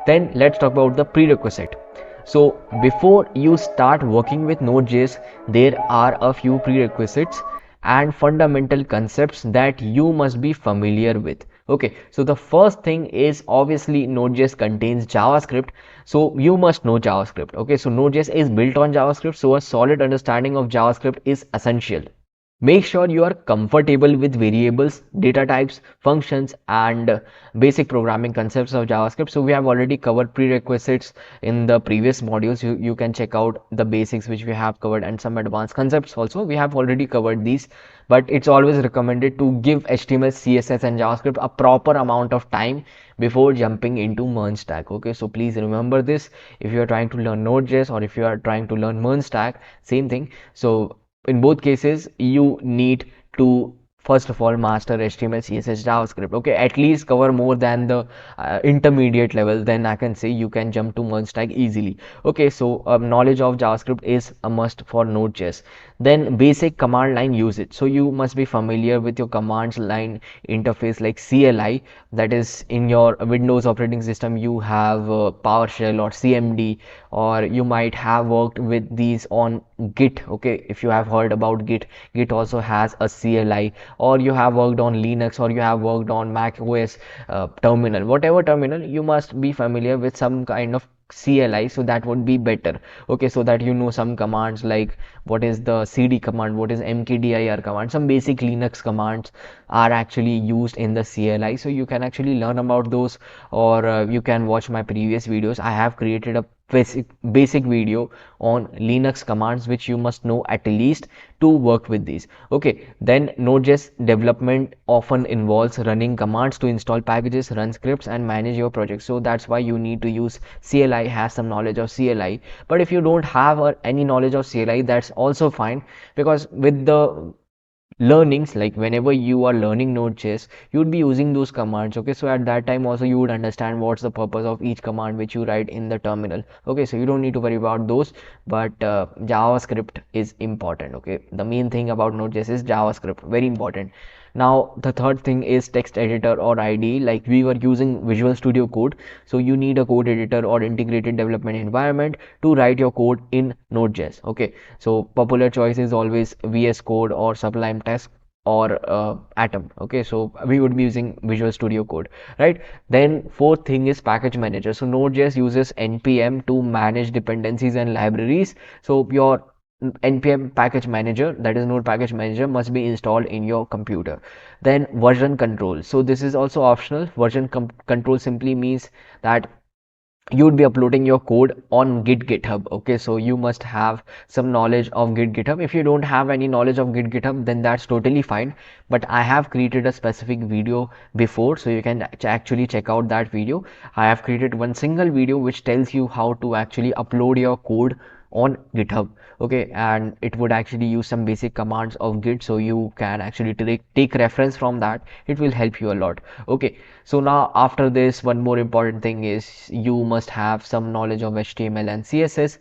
Then let's talk about the prerequisite. So before you start working with Node.js, there are a few prerequisites and fundamental concepts that you must be familiar with. Okay, so the first thing is obviously Node.js contains JavaScript, so you must know JavaScript. Okay, so Node.js is built on JavaScript, so a solid understanding of JavaScript is essential. Make sure you are comfortable with variables, data types, functions, and basic programming concepts of JavaScript. So we have already covered prerequisites in the previous modules. You can check out the basics which we have covered and some advanced concepts also. We have already covered these, but it's always recommended to give HTML, CSS, and JavaScript a proper amount of time before jumping into MERN stack. Okay, so please remember this if you are trying to learn Node.js or if you are trying to learn MERN stack, same thing. So in both cases you need to first of all master HTML, CSS, JavaScript. Okay, at least cover more than the intermediate level, then I can say you can jump to MERN stack easily. Okay, so knowledge of JavaScript is a must for Node.js. Then basic command line usage, so you must be familiar with your commands line interface like CLI. That is, in your Windows operating system you have PowerShell or CMD, or you might have worked with these on Git. Okay, if you have heard about Git also has a CLI, or you have worked on Linux, or you have worked on Mac OS terminal, whatever terminal, you must be familiar with some kind of CLI, so that would be better. Okay, so that you know some commands like what is the cd command, what is mkdir command, some basic Linux commands are actually used in the CLI, so you can actually learn about those, or you can watch my previous videos. I have created a basic video on Linux commands which you must know at least to work with these. Okay, then Node.js development often involves running commands to install packages, run scripts, and manage your project. So that's why you need to use CLI, has some knowledge of CLI. But if you don't have any knowledge of CLI, that's also fine, because with the learnings, like whenever you are learning Node.js, you would be using those commands. Okay, so at that time also you would understand what's the purpose of each command which you write in the terminal. Okay, so you don't need to worry about those, but JavaScript is important. Okay, the main thing about Node.js is JavaScript, very important. Now the third thing is text editor or IDE. Like we were using Visual Studio Code, so you need a code editor or integrated development environment to write your code in Node.js. Okay, so popular choice is always VS Code or Sublime Text or Atom. Okay, so we would be using Visual Studio Code, right? Then fourth thing is package manager. So Node.js uses npm to manage dependencies and libraries. So your npm package manager, that is Node package manager, must be installed in your computer. Then version control, so this is also optional. Version control simply means that you would be uploading your code on github. Okay, so you must have some knowledge of github. If you don't have any knowledge of github, then that's totally fine, but I have created a specific video before, so you can actually check out that video. I have created one single video which tells you how to actually upload your code on github. Okay, and it would actually use some basic commands of git, so you can actually take reference from that. It will help you a lot. Okay, so now after this, one more important thing is you must have some knowledge of HTML and CSS.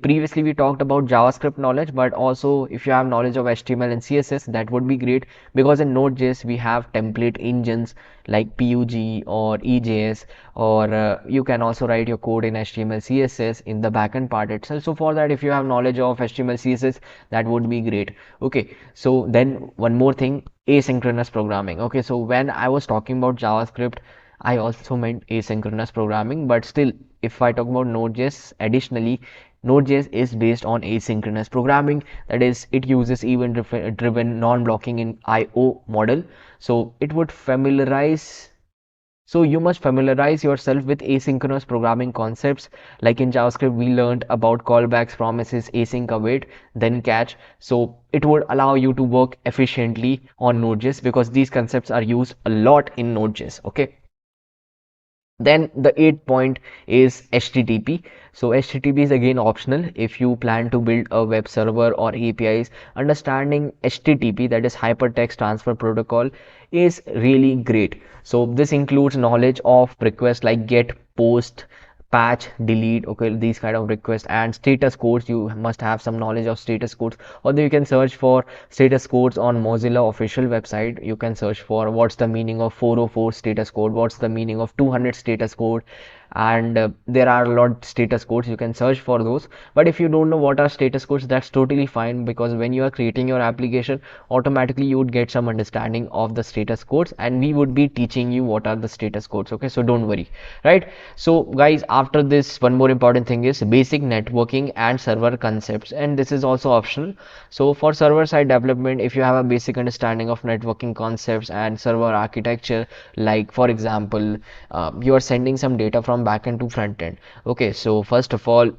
Previously we talked about JavaScript knowledge, but also if you have knowledge of HTML and CSS, that would be great, because in Node.js we have template engines like PUG or EJS, or you can also write your code in HTML, CSS in the backend part itself. So for that, if you have knowledge of HTML, CSS, that would be great. Okay, so then one more thing, asynchronous programming. Okay, so when I was talking about JavaScript, I also meant asynchronous programming, but still, if I talk about Node.js, additionally, Node.js is based on asynchronous programming. That is, it uses event-driven non-blocking in IO model. So it would familiarize. So you must familiarize yourself with asynchronous programming concepts. Like in JavaScript, we learned about callbacks, promises, async, await, then catch. So it would allow you to work efficiently on Node.js, because these concepts are used a lot in Node.js. Okay. Then the 8th point is HTTP. So HTTP is again optional if you plan to build a web server or APIs. Understanding HTTP, that is Hypertext Transfer Protocol, is really great. So this includes knowledge of requests like get, post, patch, delete, okay, these kind of requests, and status codes. You must have some knowledge of status codes, although you can search for status codes on Mozilla official website. You can search for what's the meaning of 404 status code, what's the meaning of 200 status code, and there are a lot status codes. You can search for those, but if you don't know what are status codes, that's totally fine, because when you are creating your application, automatically you would get some understanding of the status codes, and we would be teaching you what are the status codes. Okay, so don't worry, right? So guys, after this, one more important thing is basic networking and server concepts, and this is also optional. So for server side development, if you have a basic understanding of networking concepts and server architecture, like for example, you are sending some data from backend to front end. Okay, so first of all,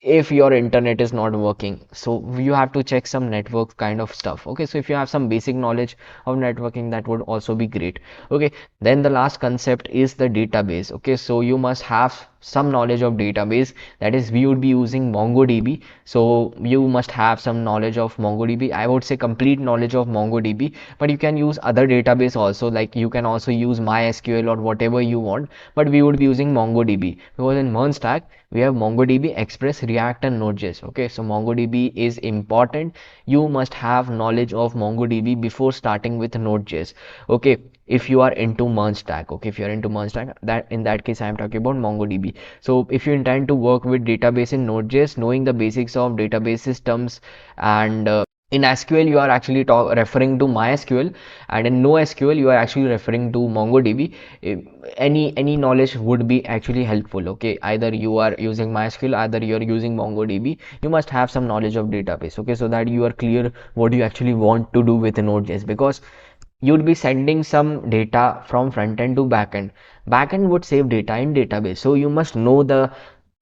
if your internet is not working, so you have to check some network kind of stuff. Okay, so if you have some basic knowledge of networking, that would also be great. Okay, then the last concept is the database. Okay, so you must have some knowledge of database, that is we would be using MongoDB, so you must have some knowledge of MongoDB. I would say complete knowledge of MongoDB, but you can use other database also, like you can also use MySQL or whatever you want, but we would be using MongoDB, because in MERN stack we have MongoDB, Express, React and Node.js. Okay, so MongoDB is important. You must have knowledge of MongoDB before starting with Node.js. Okay, if you are into MERN stack. Okay, if you are into MERN stack, that in that case I am talking about MongoDB. So if you intend to work with database in Node.js, knowing the basics of database systems, and in SQL you are actually referring to MySQL, and in NoSQL you are actually referring to MongoDB. Any knowledge would be actually helpful. Okay, either you are using MySQL, either you are using MongoDB, you must have some knowledge of database. Okay, so that you are clear what you actually want to do with Node.js, because you'd be sending some data from front end to back end. Backend would save data in database, so you must know the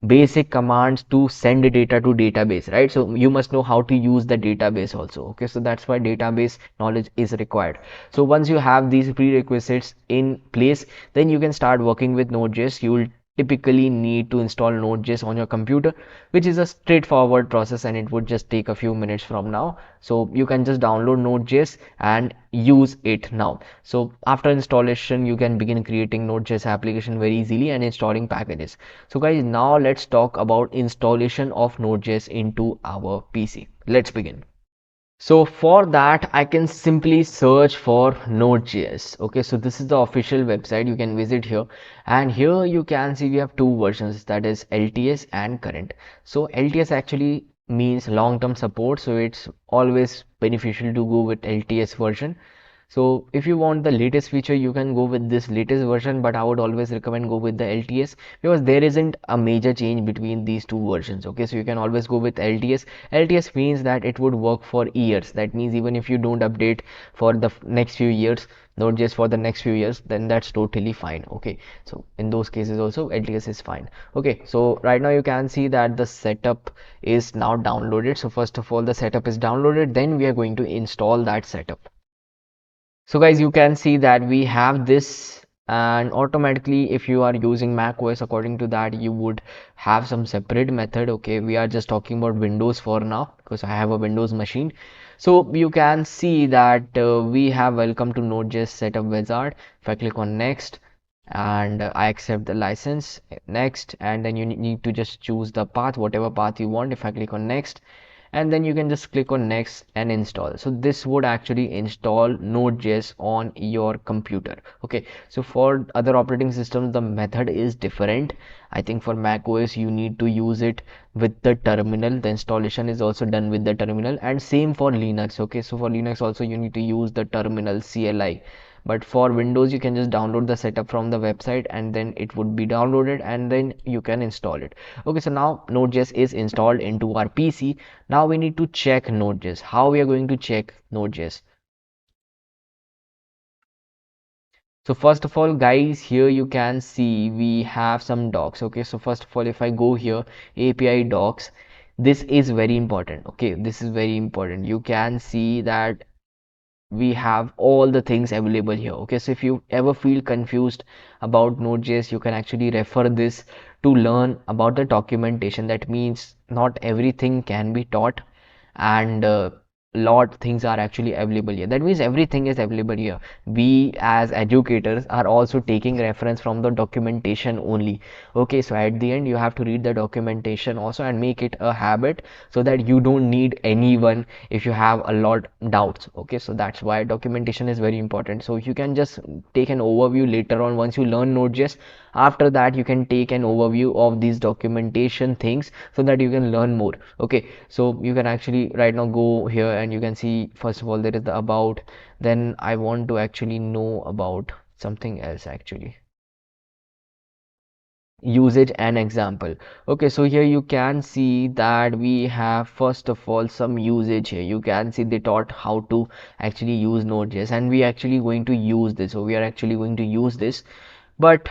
basic commands to send data to database, right? So you must know how to use the database also. Okay, so that's why database knowledge is required. So once you have these prerequisites in place, then you can start working with Node.js. You will typically need to install Node.js on your computer, which is a straightforward process, and it would just take a few minutes from now. So you can just download Node.js and use it now. So after installation, you can begin creating Node.js application very easily and installing packages. So guys, now let's talk about installation of Node.js into our PC. Let's begin. So for that, I can simply search for Node.js. Okay, so this is the official website. You can visit here, and here you can see we have two versions, that is LTS and current. So LTS actually means long-term support, so it's always beneficial to go with LTS version. So if you want the latest feature, you can go with this latest version, but I would always recommend go with the LTS, because there isn't a major change between these two versions. Okay, so you can always go with LTS. LTS means that it would work for years. That means even if you don't update for the next few years, not just for the next few years, then that's totally fine. Okay, so in those cases also LTS is fine. Okay, so right now you can see that the setup is now downloaded. So first of all, the setup is downloaded, then we are going to install that setup. So guys, you can see that we have this, and automatically if you are using Mac OS, according to that you would have some separate method. Okay, we are just talking about Windows for now because I have a Windows machine. So you can see that we have welcome to Node.js setup wizard. If I click on next and I accept the license, next, and then you need to just choose the path, whatever path you want. If I click on next, and then you can just click on next and install. So this would actually install Node.js on your computer. Okay, so for other operating systems the method is different. I think for Mac OS you need to use it with the terminal. The installation is also done with the terminal, and same for Linux. Okay, so for Linux also you need to use the terminal CLI, but for Windows you can just download the setup from the website, and then it would be downloaded and then you can install it. Okay, so now Node.js is installed into our PC. Now we need to check Node.js. How we are going to check Node.js? So first of all guys, here you can see we have some docs. Okay, so first of all, if I go here, API docs, this is very important. Okay, this is very important. You can see that we have all the things available here. Okay, so if you ever feel confused about Node.js, you can actually refer this to learn about the documentation. That means not everything can be taught, and lot things are actually available here. That means everything is available here. We as educators are also taking reference from the documentation only. Okay, so at the end you have to read the documentation also and make it a habit, so that you don't need anyone if you have a lot doubts. Okay, so that's why documentation is very important. So you can just take an overview later on once you learn Node.js. After that you can take an overview of these documentation things so that you can learn more. Okay, so you can actually right now go here and you can see first of all there is the about, then I want to actually know about something else actually, usage and example. Okay, so here you can see that we have first of all some usage here. You can see they taught how to actually use Node.js and we actually going to use this, so we are actually going to use this. But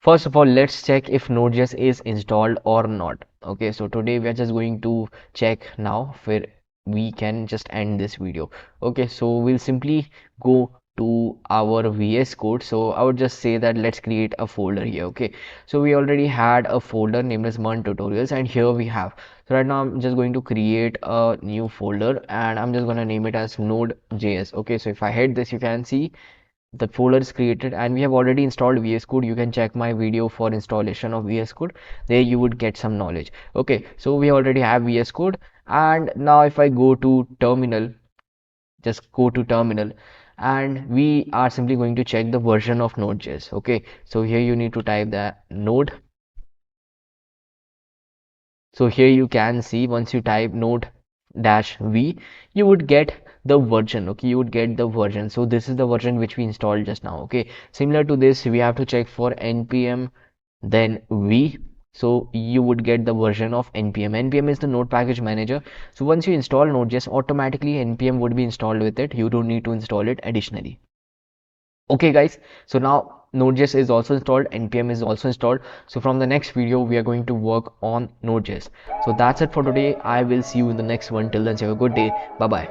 first of all, let's check if Node.js is installed or not. Okay, so today we are just going to check now where we can just end this video. Okay, so we'll simply go to our VS Code. So I would just say that let's create a folder here. Okay, so we already had a folder named as Learn Tutorials, and here we have. So right now I'm just going to create a new folder and I'm just going to name it as Node.js. Okay, so if I hit this, you can see the folder is created and we have already installed VS Code. You can check my video for installation of VS Code, there you would get some knowledge. Okay, so we already have VS Code, and now if I go to terminal, just go to terminal, and we are simply going to check the version of Node.js. Okay, so here you need to type the node. So here you can see once you type node dash v, you would get the version. Okay, you would get the version. So this is the version which we installed just now. Okay, similar to this we have to check for npm then v. So you would get the version of npm. Npm is the node package manager. So once you install Node.js, automatically npm would be installed with it. You don't need to install it additionally. Okay guys, so now Node.js is also installed, npm is also installed. So from the next video we are going to work on Node.js. So that's it for today. I will see you in the next one. Till then, have a good day. Bye bye.